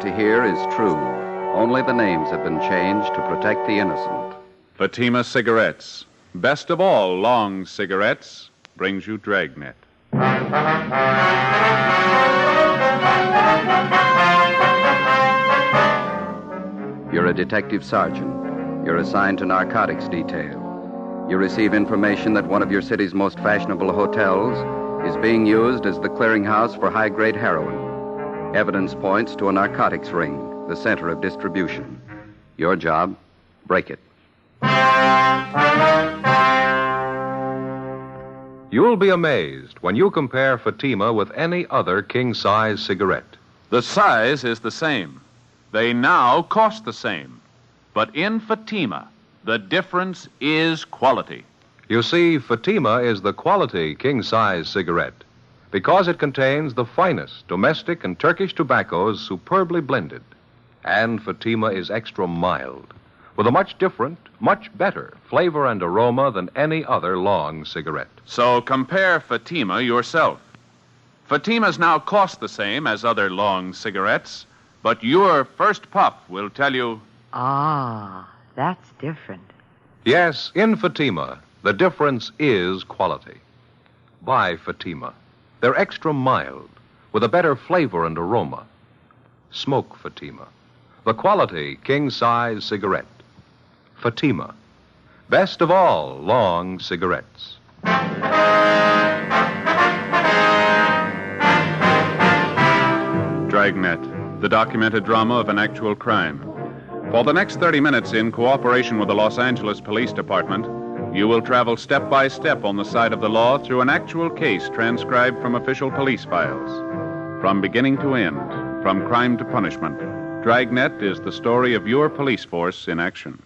about to hear is true. Only the names have been changed to protect the innocent. Fatima Cigarettes, best of all long cigarettes, brings you Dragnet. You're a detective sergeant. You're assigned to narcotics detail. You receive information that one of your city's most fashionable hotels is being used as the clearinghouse for high-grade heroin. Evidence points to a narcotics ring, the center of distribution. Your job, break it. You'll be amazed when you compare Fatima with any other king-size cigarette. The size is the same. They now cost the same. But in Fatima, the difference is quality. You see, Fatima is the quality king-size cigarette because it contains the finest domestic and Turkish tobaccos superbly blended. And Fatima is extra mild, with a much different, much better flavor and aroma than any other long cigarette. So compare Fatima yourself. Fatimas now cost the same as other long cigarettes, but your first puff will tell you... Ah, that's different. Yes, in Fatima, the difference is quality. Buy Fatima. They're extra mild, with a better flavor and aroma. Smoke Fatima, the quality king-size cigarette. Fatima, best of all long cigarettes. Dragnet, the documented drama of an actual crime. For the next 30 minutes, in cooperation with the Los Angeles Police Department, you will travel step by step on the side of the law through an actual case transcribed from official police files. From beginning to end, from crime to punishment, Dragnet is the story of your police force in action.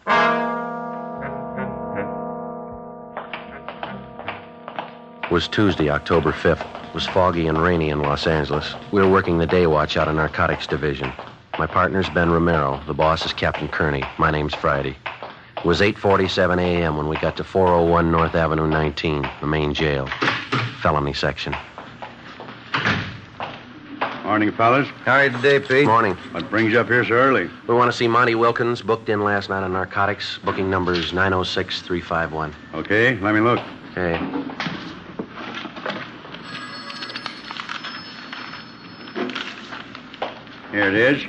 It was Tuesday, October 5th. It was foggy and rainy in Los Angeles. We were working the day watch out of Narcotics Division. My partner's Ben Romero. The boss is Captain Kearney. My name's Friday. It was 8:47 a.m. when we got to 401 North Avenue 19, the main jail, felony section. Morning, fellas. How are you today, Pete? Morning. What brings you up here so early? We want to see Monty Wilkins, booked in last night on narcotics. Booking number's 906351. Okay, let me look. Okay. Here it is.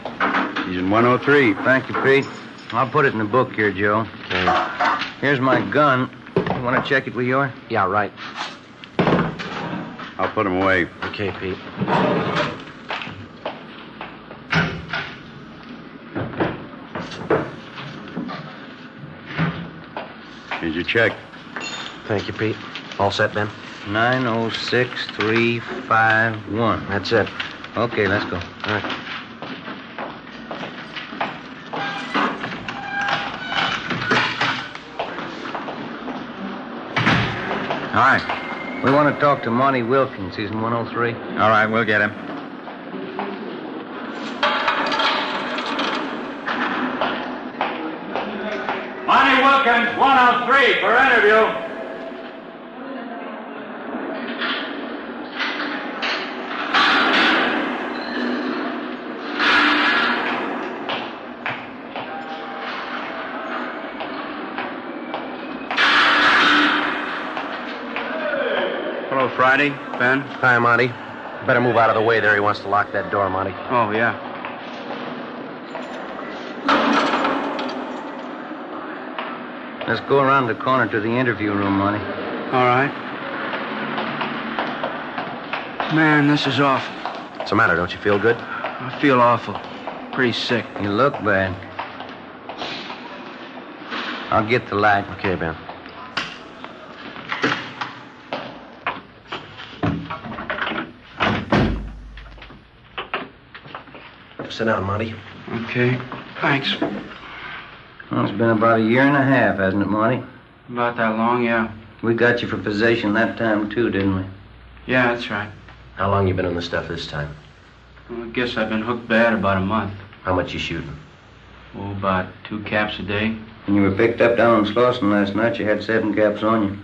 He's in 103. Thank you, Pete. I'll put it in the book here, Joe. Okay. Here's my gun. You want to check it with yours? Yeah, right. I'll put him away. Okay, Pete. Here's your check. Thank you, Pete. All set, Ben? 906351. That's it. Okay, let's go. All right. Hi. We want to talk to Monty Wilkins. He's in 103. All right, we'll get him. Monty Wilkins, 103 for interview. Hello, Friday. Ben? Hi, Monty. Better move out of the way there. He wants to lock that door, Monty. Oh, yeah. Let's go around the corner to the interview room, Monty. All right. Man, this is awful. What's the matter? Don't you feel good? I feel awful. Pretty sick. You look bad. I'll get the light. Okay, Ben. Sit down, Monty. Okay. Thanks. Well, it's been about a year and a half, hasn't it, Monty? About that long, yeah. We got you for possession that time, too, didn't we? Yeah, that's right. How long you been on the stuff this time? Well, I guess I've been hooked bad about a month. How much you shooting? Oh, about 2 caps a day. When you were picked up down in Slauson last night, you had 7 caps on you.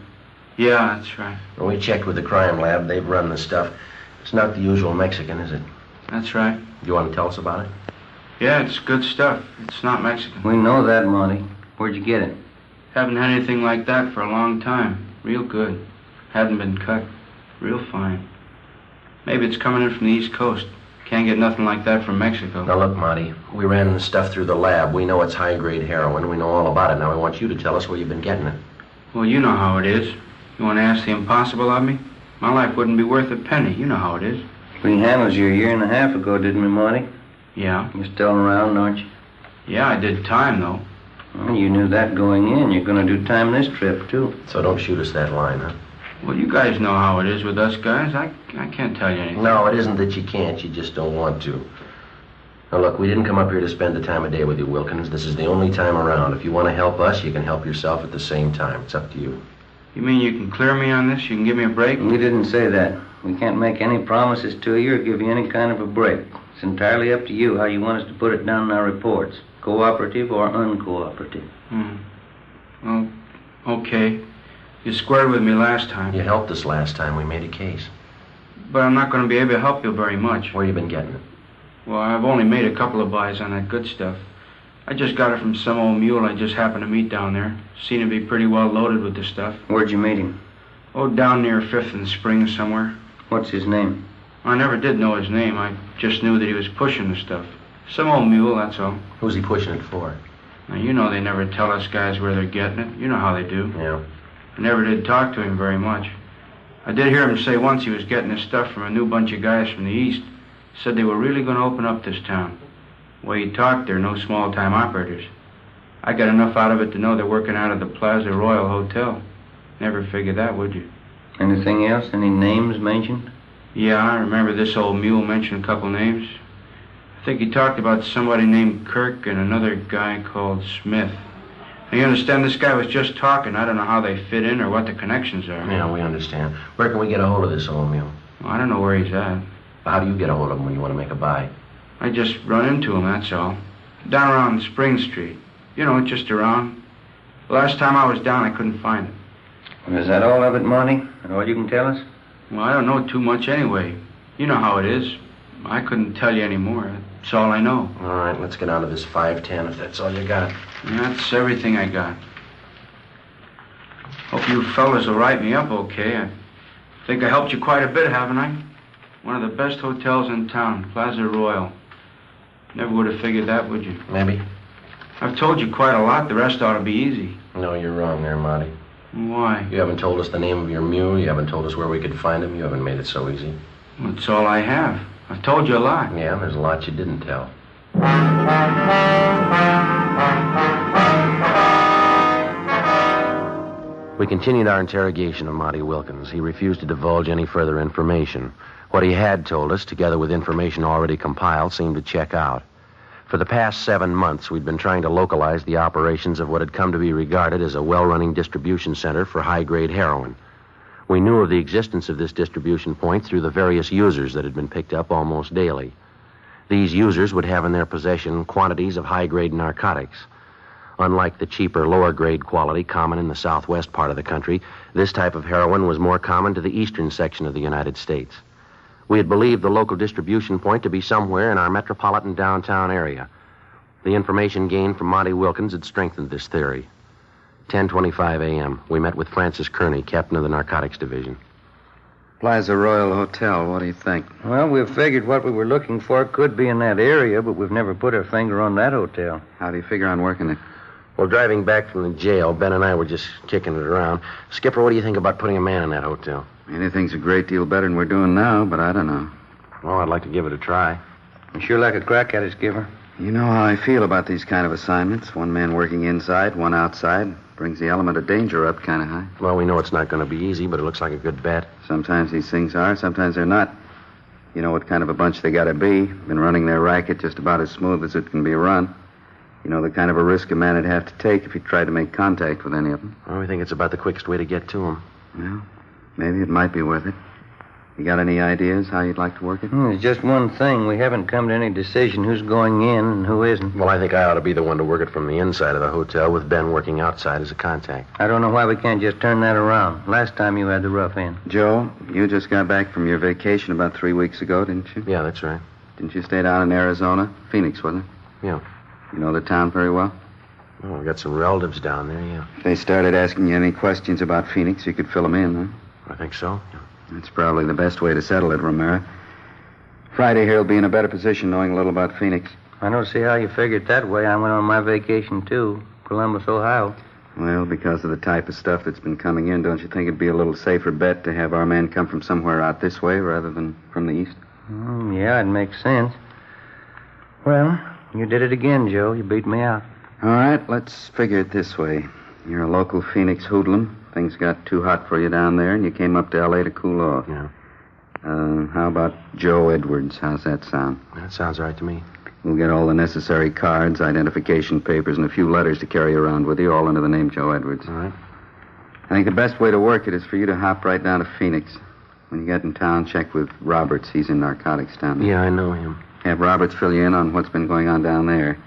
Yeah, that's right. Well, we checked with the crime lab. They've run the stuff. It's not the usual Mexican, is it? That's right. You want to tell us about it? Yeah, it's good stuff. It's not Mexican. We know that, Monty. Where'd you get it? Haven't had anything like that for a long time. Real good. Hadn't been cut. Real fine. Maybe it's coming in from the East Coast. Can't get nothing like that from Mexico. Now, look, Monty, we ran the stuff through the lab. We know it's high-grade heroin. We know all about it. Now, we want you to tell us where you've been getting it. Well, you know how it is. You want to ask the impossible of me? My life wouldn't be worth a penny. You know how it is. We handled you a year and a half ago, didn't we, Monty? Yeah. You're still around, aren't you? Yeah, I did time, though. Well, you knew that going in. You're going to do time this trip, too. So don't shoot us that line, huh? Well, you guys know how it is with us guys. I can't tell you anything. No, it isn't that you can't. You just don't want to. Now, look, we didn't come up here to spend the time of day with you, Wilkins. This is the only time around. If you want to help us, you can help yourself at the same time. It's up to you. You mean you can clear me on this? You can give me a break? We didn't say that. We can't make any promises to you or give you any kind of a break. It's entirely up to you how you want us to put it down in our reports. Cooperative or uncooperative. Well, okay. You squared with me last time. You helped us last time. We made a case. But I'm not going to be able to help you very much. Where you been getting it? Well, I've only made a couple of buys on that good stuff. I just got it from some old mule I just happened to meet down there. Seemed to be pretty well loaded with the stuff. Where'd you meet him? Oh, down near 5th and Spring somewhere. What's his name? I never did know his name. I just knew that he was pushing the stuff. Some old mule, that's all. Who's he pushing it for? Now, you know they never tell us guys where they're getting it. You know how they do. Yeah. I never did talk to him very much. I did hear him say once he was getting his stuff from a new bunch of guys from the East. Said they were really going to open up this town. The way he talked, they're no small-time operators. I got enough out of it to know they're working out of the Plaza Royal Hotel. Never figured that, would you? Anything else? Any names mentioned? Yeah, I remember this old mule mentioned a couple names. I think he talked about somebody named Kirk and another guy called Smith. Now, you understand, this guy was just talking. I don't know how they fit in or what the connections are. Yeah, we understand. Where can we get a hold of this old mule? Well, I don't know where he's at. How do you get a hold of him when you want to make a buy? I just run into him, that's all. Down around Spring Street. You know, just around. The last time I was down, I couldn't find it. Well, is that all of it, Monty? All you can tell us? Well, I don't know too much anyway. You know how it is. I couldn't tell you any more. That's all I know. All right, let's get on to this 510 if that's all you got. That's everything I got. Hope you fellas will write me up okay. I think I helped you quite a bit, haven't I? One of the best hotels in town, Plaza Royal. Never would have figured that, would you? Maybe. I've told you quite a lot. The rest ought to be easy. No, you're wrong there, Monty. Why? You haven't told us the name of your mule. You haven't told us where we could find him. You haven't made it so easy. Well, that's all I have. I've told you a lot. Yeah, there's a lot you didn't tell. We continued our interrogation of Monty Wilkins. He refused to divulge any further information. What he had told us, together with information already compiled, seemed to check out. For the past 7 months, we'd been trying to localize the operations of what had come to be regarded as a well-running distribution center for high-grade heroin. We knew of the existence of this distribution point through the various users that had been picked up almost daily. These users would have in their possession quantities of high-grade narcotics. Unlike the cheaper, lower-grade quality common in the southwest part of the country, this type of heroin was more common to the eastern section of the United States. We had believed the local distribution point to be somewhere in our metropolitan downtown area. The information gained from Monty Wilkins had strengthened this theory. 10:25 a.m. We met with Francis Kearney, captain of the Narcotics Division. Plaza Royal Hotel, what do you think? Well, we've figured what we were looking for could be in that area, but we've never put our finger on that hotel. How do you figure on working it? Well, driving back from the jail, Ben and I were just kicking it around. Skipper, what do you think about putting a man in that hotel? Anything's a great deal better than we're doing now, but I don't know. Well, I'd like to give it a try. You sure like a crack at it, Skipper. You know how I feel about these kind of assignments. One man working inside, one outside. Brings the element of danger up kind of high. Well, we know it's not going to be easy, but it looks like a good bet. Sometimes these things are, sometimes they're not. You know what kind of a bunch they got to be. Been running their racket just about as smooth as it can be run. You know the kind of a risk a man would have to take if he tried to make contact with any of them. Well, we think it's about the quickest way to get to him. Well, maybe it might be worth it. You got any ideas how you'd like to work it? There's just one thing. We haven't come to any decision who's going in and who isn't. Well, I think I ought to be the one to work it from the inside of the hotel with Ben working outside as a contact. I don't know why we can't just turn that around. Last time you had the rough end. Joe, you just got back from your vacation about 3 weeks ago, didn't you? Yeah, that's right. Didn't you stay down in Arizona? Phoenix, wasn't it? Yeah. You know the town very well? Oh, we've got some relatives down there, yeah. If they started asking you any questions about Phoenix, you could fill them in, huh? I think so. Yeah. That's probably the best way to settle it, Romero. Friday here will be in a better position knowing a little about Phoenix. I don't see how you figured that way. I went on my vacation, too. Columbus, Ohio. Well, because of the type of stuff that's been coming in, don't you think it'd be a little safer bet to have our men come from somewhere out this way rather than from the east? Yeah, it makes sense. Well, you did it again, Joe. You beat me out. All right, let's figure it this way. You're a local Phoenix hoodlum. Things got too hot for you down there, and you came up to L.A. to cool off. Yeah. How about Joe Edwards? How's that sound? That sounds right to me. We'll get all the necessary cards, identification papers, and a few letters to carry around with you, all under the name Joe Edwards. All right. I think the best way to work it is for you to hop right down to Phoenix. When you get in town, check with Roberts. He's in narcotics down there. Yeah, I know him. Have Roberts fill you in on what's been going on down there.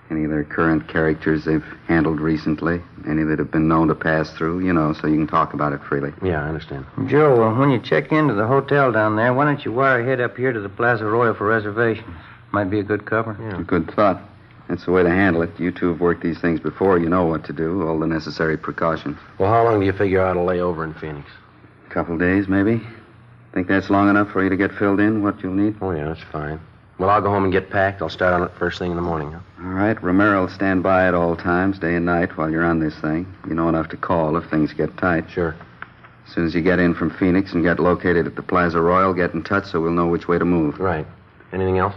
Any of their current characters they've handled recently. Any that have been known to pass through, so you can talk about it freely. Yeah, I understand. Joe, when you check into the hotel down there, why don't you wire ahead up here to the Plaza Royal for reservations? Might be a good cover. Yeah. Good thought. That's the way to handle it. You two have worked these things before. You know what to do. All the necessary precautions. Well, how long do you figure out to lay over in Phoenix? A couple days, maybe. Think that's long enough for you to get filled in, what you'll need? Oh, yeah, that's fine. Well, I'll go home and get packed. I'll start on it first thing in the morning, huh? All right. Romero will stand by at all times, day and night, while you're on this thing. You know enough to call if things get tight. Sure. As soon as you get in from Phoenix and get located at the Plaza Royal, get in touch so we'll know which way to move. Right. Anything else?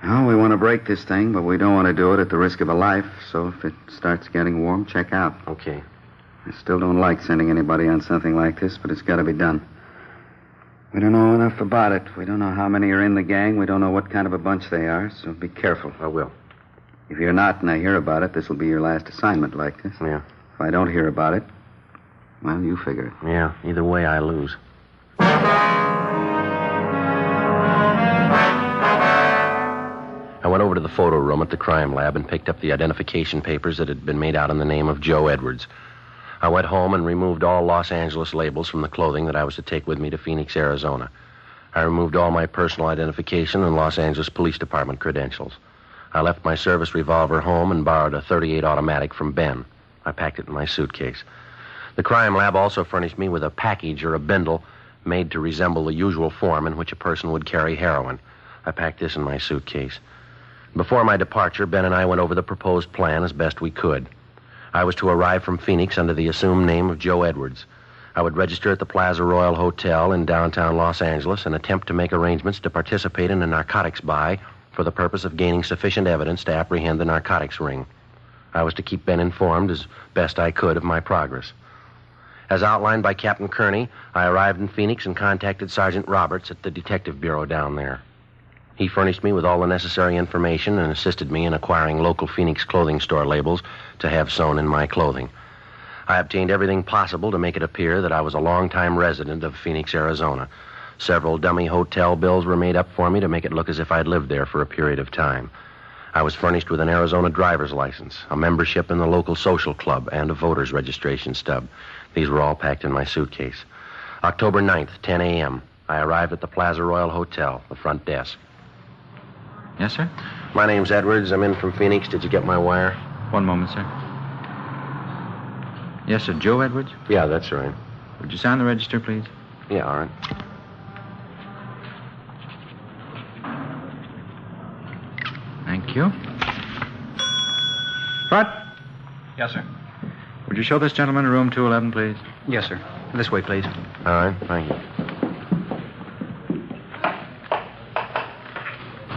Oh, we want to break this thing, but we don't want to do it at the risk of a life. So if it starts getting warm, check out. Okay. I still don't like sending anybody on something like this, but it's got to be done. We don't know enough about it. We don't know how many are in the gang. We don't know what kind of a bunch they are, so be careful. I will. If you're not and I hear about it, this will be your last assignment like this. Yeah. If I don't hear about it, well, you figure it. Yeah, either way, I lose. I went over to the photo room at the crime lab and picked up the identification papers that had been made out in the name of Joe Edwards. I went home and removed all Los Angeles labels from the clothing that I was to take with me to Phoenix, Arizona. I removed all my personal identification and Los Angeles Police Department credentials. I left my service revolver home and borrowed a .38 automatic from Ben. I packed it in my suitcase. The crime lab also furnished me with a package or a bindle made to resemble the usual form in which a person would carry heroin. I packed this in my suitcase. Before my departure, Ben and I went over the proposed plan as best we could. I was to arrive from Phoenix under the assumed name of Joe Edwards. I would register at the Plaza Royal Hotel in downtown Los Angeles and attempt to make arrangements to participate in a narcotics buy for the purpose of gaining sufficient evidence to apprehend the narcotics ring. I was to keep Ben informed as best I could of my progress. As outlined by Captain Kearney, I arrived in Phoenix and contacted Sergeant Roberts at the Detective Bureau down there. He furnished me with all the necessary information and assisted me in acquiring local Phoenix clothing store labels to have sewn in my clothing. I obtained everything possible to make it appear that I was a longtime resident of Phoenix, Arizona. Several dummy hotel bills were made up for me to make it look as if I'd lived there for a period of time. I was furnished with an Arizona driver's license, a membership in the local social club, and a voter's registration stub. These were all packed in my suitcase. October 9th, 10 a.m., I arrived at the Plaza Royal Hotel, the front desk. Yes, sir? My name's Edwards. I'm in from Phoenix. Did you get my wire? One moment, sir. Yes, sir. Joe Edwards? Yeah, that's right. Would you sign the register, please? Yeah, all right. Thank you. What? Yes, sir. Would you show this gentleman to room 211, please? Yes, sir. This way, please. All right, thank you.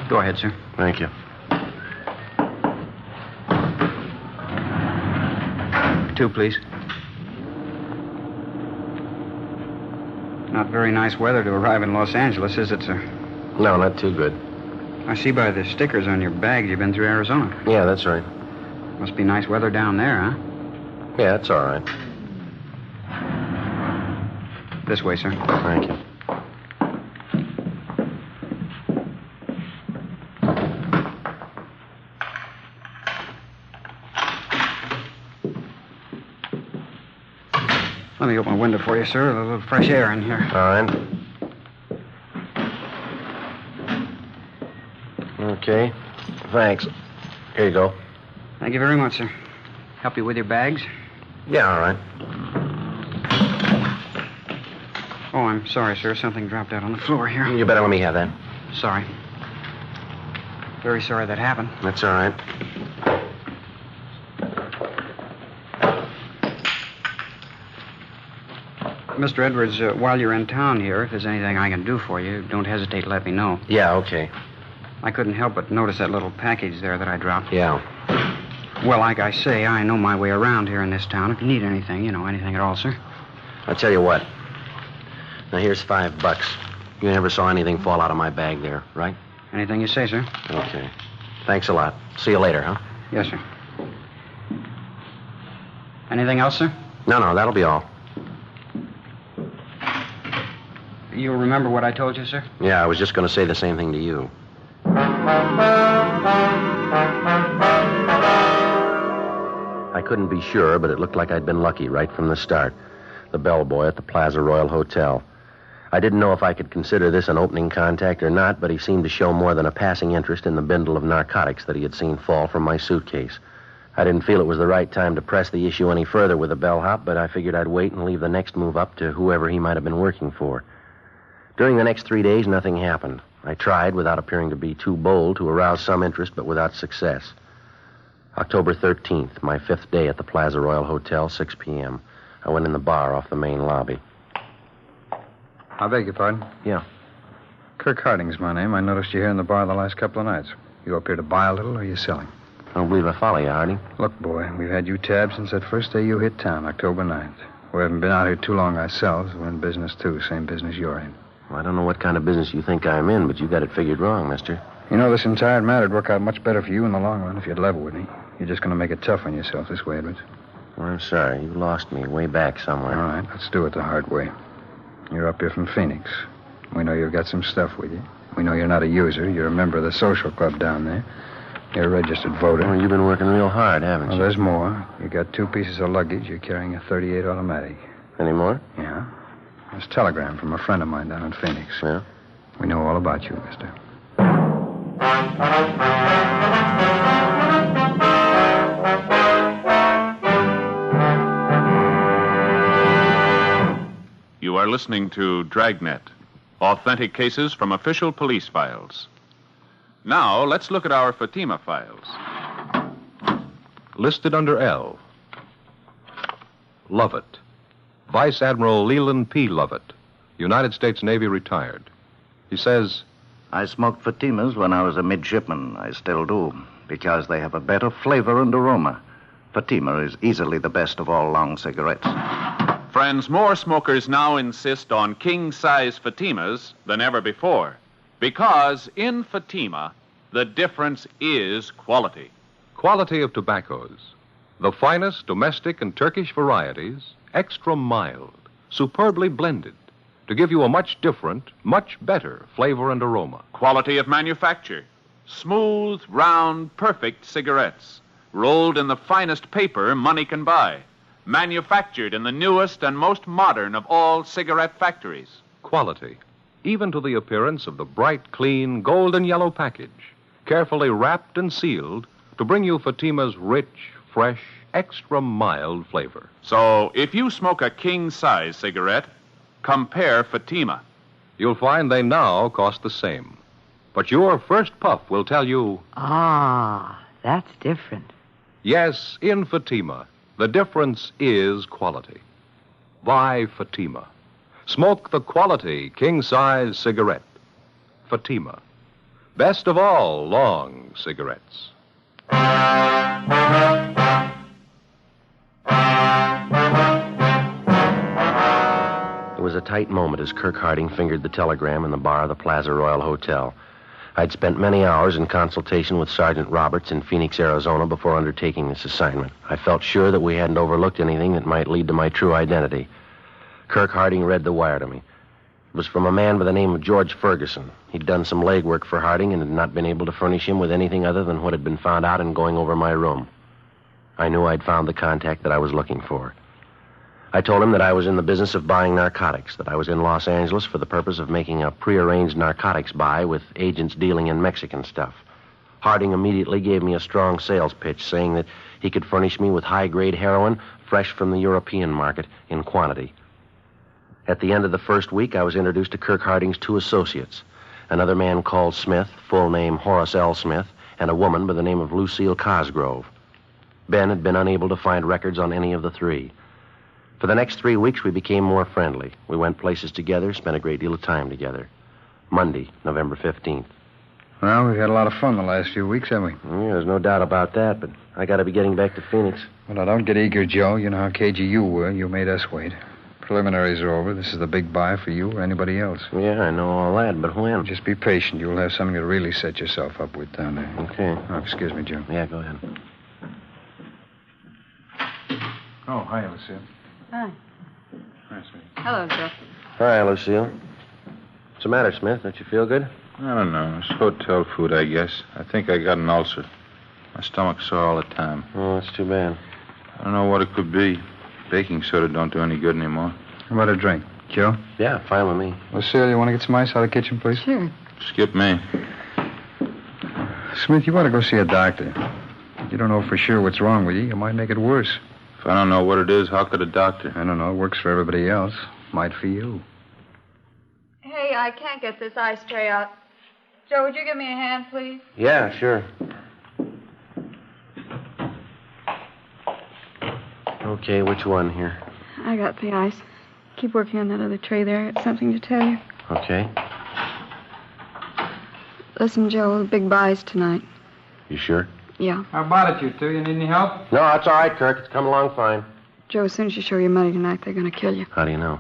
Go ahead, sir. Thank you. 2, please. Not very nice weather to arrive in Los Angeles, is it, sir? No, not too good. I see by the stickers on your bags you've been through Arizona. Yeah, that's right. Must be nice weather down there, huh? Yeah, that's all right. This way, sir. Thank you. Let me open a window for you, sir. A little fresh air in here. All right. Okay. Thanks. Here you go. Thank you very much, sir. Help you with your bags? Yeah, all right. Oh, I'm sorry, sir. Something dropped out on the floor here. You better let me have that. Sorry. Very sorry that happened. That's all right. Mr. Edwards, while you're in town here, if there's anything I can do for you, don't hesitate to let me know. Yeah, okay. I couldn't help but notice that little package there that I dropped. Yeah. Well, like I say, I know my way around here in this town. If you need anything, anything at all, sir. I'll tell you what. Now, here's $5. You never saw anything fall out of my bag there, right? Anything you say, sir. Okay. Thanks a lot. See you later, huh? Yes, sir. Anything else, sir? No, that'll be all. You'll remember what I told you, sir? Yeah, I was just going to say the same thing to you. I couldn't be sure, but it looked like I'd been lucky right from the start. The bellboy at the Plaza Royal Hotel. I didn't know if I could consider this an opening contact or not, but he seemed to show more than a passing interest in the bindle of narcotics that he had seen fall from my suitcase. I didn't feel it was the right time to press the issue any further with the bellhop, but I figured I'd wait and leave the next move up to whoever he might have been working for. During the next 3 days, nothing happened. I tried, without appearing to be too bold, to arouse some interest, but without success. October 13th, my 5th day at the Plaza Royal Hotel, 6 p.m. I went in the bar off the main lobby. I beg your pardon? Yeah. Kirk Harding's my name. I noticed you here in the bar the last couple of nights. You up here to buy a little, or are you selling? I don't believe I follow you, Harding. Look, boy, we've had you tabbed since that first day you hit town, October 9th. We haven't been out here too long ourselves. We're in business, too. Same business you're in. Well, I don't know what kind of business you think I'm in, but you got it figured wrong, mister. You know, this entire matter would work out much better for you in the long run if you'd level with me. You're just going to make it tough on yourself this way, Edwards. Well, I'm sorry. You lost me way back somewhere. All right, let's do it the hard way. You're up here from Phoenix. We know you've got some stuff with you. We know you're not a user. You're a member of the social club down there. You're a registered voter. Well, you've been working real hard, haven't you? Well, there's more. You got 2 pieces of luggage. You're carrying a .38 automatic. Any more? Yeah. There's a telegram from a friend of mine down in Phoenix. Yeah? We know all about you, mister. You are listening to Dragnet, authentic cases from official police files. Now, let's look at our Fatima files. Listed under L. Lovett. Vice Admiral Leland P. Lovett, United States Navy, retired. He says, I smoked Fatimas when I was a midshipman. I still do, because they have a better flavor and aroma. Fatima is easily the best of all long cigarettes. Friends, more smokers now insist on king-size Fatimas than ever before, because in Fatima, the difference is quality. quality of tobaccos. The finest domestic and Turkish varieties, extra mild, superbly blended, to give you a much different, much better flavor and aroma. Quality of manufacture. Smooth, round, perfect cigarettes. Rolled in the finest paper money can buy. Manufactured in the newest and most modern of all cigarette factories. Quality, even to the appearance of the bright, clean, golden yellow package, carefully wrapped and sealed to bring you Fatima's rich, fresh, extra mild flavor. So, if you smoke a king-size cigarette, compare Fatima. You'll find they now cost the same. But your first puff will tell you... Ah, that's different. Yes, in Fatima, the difference is quality. Buy Fatima. Smoke the quality king-size cigarette. Fatima. Best of all long cigarettes. It was a tight moment as Kirk Harding fingered the telegram in the bar of the Plaza Royal Hotel. I'd spent many hours in consultation with Sergeant Roberts in Phoenix, Arizona, before undertaking this assignment. I felt sure that we hadn't overlooked anything that might lead to my true identity. Kirk Harding read the wire to me. It was from a man by the name of George Ferguson. He'd done some legwork for Harding and had not been able to furnish him with anything other than what had been found out in going over my room. I knew I'd found the contact that I was looking for. I told him that I was in the business of buying narcotics, that I was in Los Angeles for the purpose of making a prearranged narcotics buy with agents dealing in Mexican stuff. Harding immediately gave me a strong sales pitch, saying that he could furnish me with high-grade heroin fresh from the European market in quantity. At the end of the first week, I was introduced to Kirk Harding's 2 associates, another man called Smith, full name Horace L. Smith, and a woman by the name of Lucille Cosgrove. Ben had been unable to find records on any of the 3. For the next 3 weeks, we became more friendly. We went places together, spent a great deal of time together. Monday, November 15th. Well, we've had a lot of fun the last few weeks, haven't we? Yeah, there's no doubt about that, but I got to be getting back to Phoenix. Well, now, don't get eager, Joe. You know how cagey you were. You made us wait. Preliminaries are over. This is the big buy for you or anybody else. Yeah, I know all that, but when? Just be patient. You'll have something to really set yourself up with down there. Okay. Oh, excuse me, Joe. Yeah, go ahead. Oh, hi, Lucille. Hi. Hi, sweetie. Hello, Joe. Hi, Lucille. What's the matter, Smith? Don't you feel good? I don't know. It's hotel food, I guess. I think I got an ulcer. My stomach's sore all the time. Oh, that's too bad. I don't know what it could be. Baking soda don't do any good anymore. How about a drink? Joe? Yeah, fine with me. Lucille, you want to get some ice out of the kitchen, please? Sure. Skip me. Smith, you ought to go see a doctor. You don't know for sure what's wrong with you. You might make it worse. If I don't know what it is, how could a doctor? I don't know. It works for everybody else. Might for you. Hey, I can't get this ice tray out. Joe, would you give me a hand, please? Yeah, sure. Okay, which one here? I got the ice. Keep working on that other tray there. It's something to tell you. Okay. Listen, Joe, the big buy's tonight. You sure? Yeah. How about it, you two? You need any help? No, that's all right, Kirk. It's coming along fine. Joe, as soon as you show your money tonight, they're going to kill you. How do you know?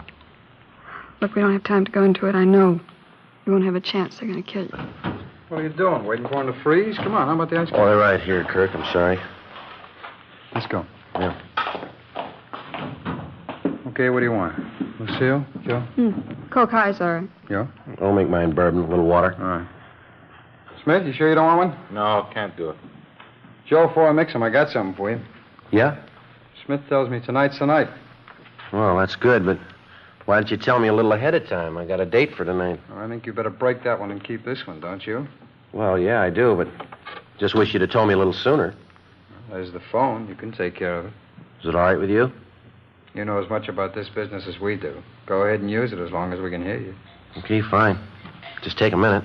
Look, we don't have time to go into it. I know. You won't have a chance. They're going to kill you. What are you doing? Waiting for him to freeze? Come on, how about the ice cream? Oh, they're right here, Kirk. I'm sorry. Let's go. Yeah. Okay, what do you want? Lucille? Joe? Coke High's all right. Yeah? I'll make mine bourbon, a little water. All right. Smith, you sure you don't want one? No, can't do it. Joe, before I mix them, I got something for you. Yeah? Smith tells me tonight's the night. Well, that's good, but why didn't you tell me a little ahead of time? I got a date for tonight. Well, I think you better break that one and keep this one, don't you? Well, yeah, I do, but just wish you'd have told me a little sooner. Well, there's the phone. You can take care of it. Is it all right with you? You know as much about this business as we do. Go ahead and use it as long as we can hear you. Okay, fine. Just take a minute.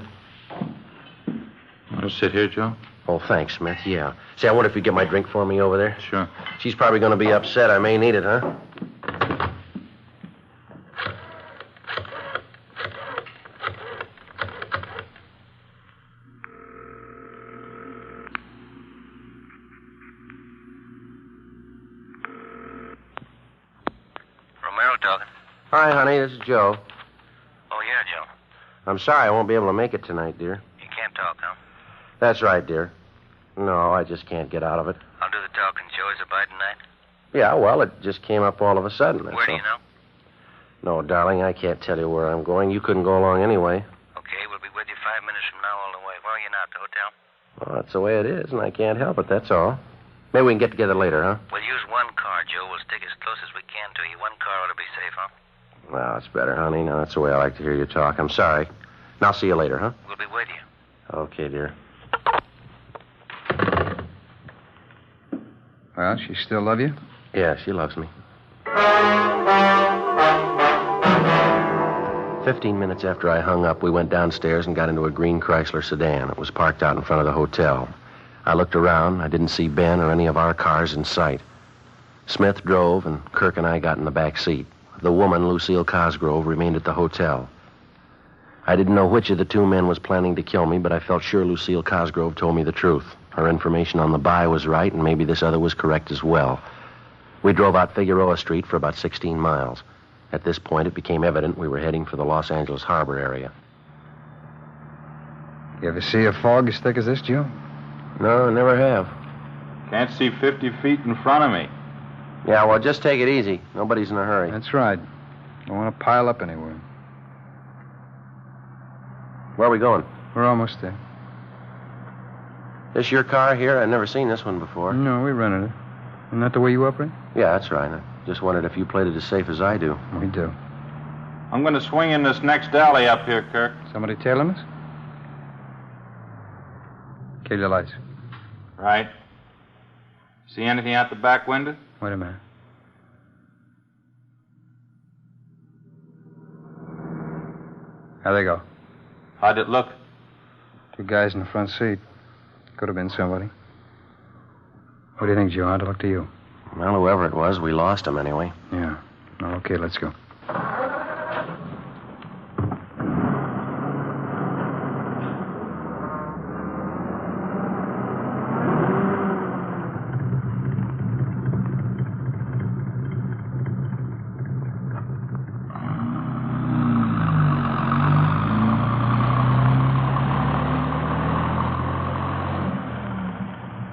Want to sit here, Joe? Oh, thanks, Smith. Yeah. Say, I wonder if you'd get my drink for me over there. Sure. She's probably going to be upset. I may need it, huh? Romero talking. Hi, honey. This is Joe. Oh, yeah, Joe. I'm sorry I won't be able to make it tonight, dear. You can't talk, huh? That's right, dear. No, I just can't get out of it. I'll do the talking, Joe. Is it by tonight? Yeah, well, it just came up all of a sudden. Where do you know? No, darling, I can't tell you where I'm going. You couldn't go along anyway. Okay, we'll be with you 5 minutes from now all the way. Where are you now, at the hotel? Well, that's the way it is, and I can't help it, that's all. Maybe we can get together later, huh? We'll use one car, Joe. We'll stick as close as we can to you. One car ought to be safe, huh? Well, that's better, honey. Now, that's the way I like to hear you talk. I'm sorry. And I'll see you later, huh? We'll be with you. Okay, dear. Well, she still love you? Yeah, she loves me. 15 minutes after I hung up, we went downstairs and got into a green Chrysler sedan. It was parked out in front of the hotel. I looked around. I didn't see Ben or any of our cars in sight. Smith drove, and Kirk and I got in the back seat. The woman, Lucille Cosgrove, remained at the hotel. I didn't know which of the 2 men was planning to kill me, but I felt sure Lucille Cosgrove told me the truth. Her information on the buy was right, and maybe this other was correct as well. We drove out Figueroa Street for about 16 miles. At this point, it became evident we were heading for the Los Angeles Harbor area. You ever see a fog as thick as this, Joe? No, I never have. Can't see 50 feet in front of me. Yeah, well, just take it easy. Nobody's in a hurry. That's right. Don't want to pile up anywhere. Where are we going? We're almost there. This your car here? I've never seen this one before. No, we rented it. Isn't that the way you operate? Yeah, that's right. I just wondered if you played it as safe as I do. We do. I'm going to swing in this next alley up here, Kirk. Somebody tailing us? Kill your lights. Right. See anything out the back window? Wait a minute. How'd they go? How'd it look? 2 guys in the front seat. Could have been somebody. What do you think, Joe? How'd it look to you? Well, whoever it was, we lost him anyway. Yeah. Oh, okay, let's go.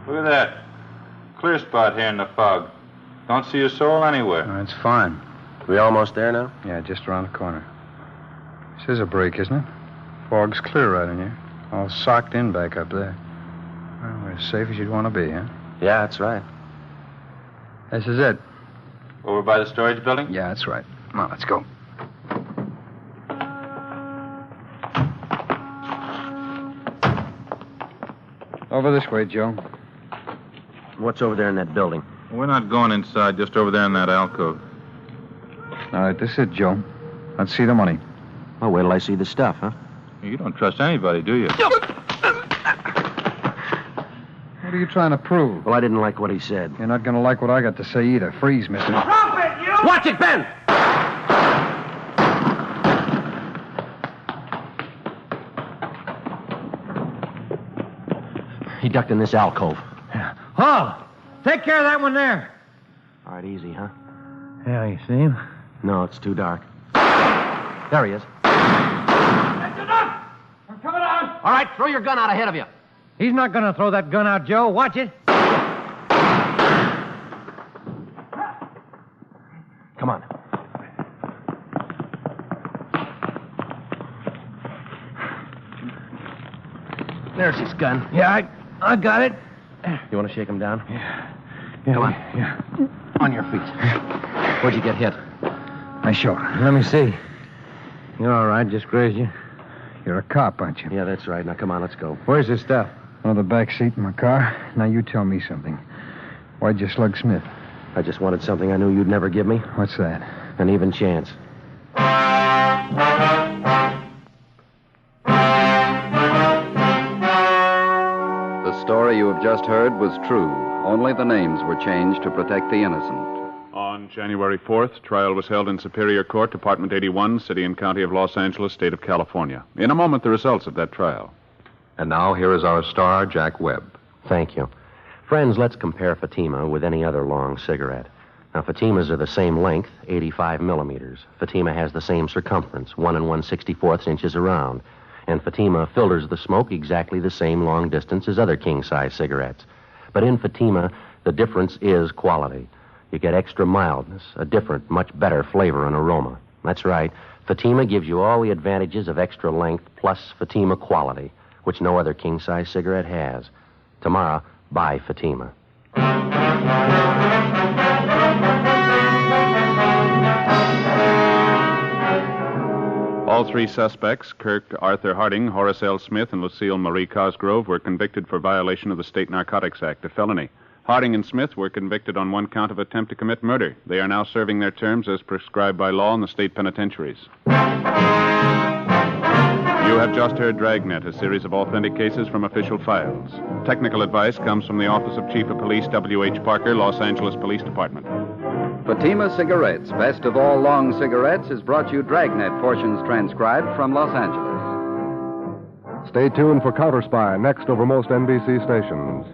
Look at that. Clear spot here in the fog. Don't see a soul anywhere. Oh, it's fine. We almost there now? Yeah, just around the corner. This is a break, isn't it? Fog's clear right in here. All socked in back up there. Well, we're as safe as you'd want to be, huh? Yeah, that's right. This is it. Over by the storage building? Yeah, that's right. Come on, let's go. Over this way, Joe. What's over there in that building? We're not going inside, just over there in that alcove. All right, this is it, Joe. Let's see the money. Oh, wait till I see the stuff, huh? You don't trust anybody, do you? What are you trying to prove? Well, I didn't like what he said. You're not going to like what I got to say either. Freeze, mister. Drop it, you! Watch it, Ben! He ducked in this alcove. Oh, take care of that one there. All right, easy, huh? Yeah, you see him? No, it's too dark. There he is. That's enough! I'm coming on! All right, throw your gun out ahead of you. He's not going to throw that gun out, Joe. Watch it. Come on. There's his gun. Yeah, I got it. You want to shake him down? Yeah. Come on. Yeah. On your feet. Where'd you get hit? My shoulder. Let me see. You're all right, just grazed you. You're a cop, aren't you? Yeah, that's right. Now, come on, let's go. Where's the stuff? Under the back seat in my car. Now, you tell me something. Why'd you slug Smith? I just wanted something I knew you'd never give me. What's that? An even chance. The story you have just heard was true. Only the names were changed to protect the innocent. On January 4th, trial was held in Superior Court, Department 81, City and County of Los Angeles, State of California. In a moment, the results of that trial. And now here is our star, Jack Webb. Thank you. Friends, let's compare Fatima with any other long cigarette. Now, Fatimas are the same length, 85 millimeters. Fatima has the same circumference, 1 1/64 inches around. And Fatima filters the smoke exactly the same long distance as other king-size cigarettes. But in Fatima, the difference is quality. You get extra mildness, a different, much better flavor and aroma. That's right. Fatima gives you all the advantages of extra length plus Fatima quality, which no other king-size cigarette has. Tomorrow, buy Fatima. All 3 suspects, Kirk Arthur Harding, Horace L. Smith, and Lucille Marie Cosgrove, were convicted for violation of the State Narcotics Act, a felony. Harding and Smith were convicted on 1 count of attempt to commit murder. They are now serving their terms as prescribed by law in the state penitentiaries. You have just heard Dragnet, a series of authentic cases from official files. Technical advice comes from the Office of Chief of Police W.H. Parker, Los Angeles Police Department. Fatima Cigarettes, best of all long cigarettes, has brought you Dragnet portions transcribed from Los Angeles. Stay tuned for Counter Spy next over most NBC stations.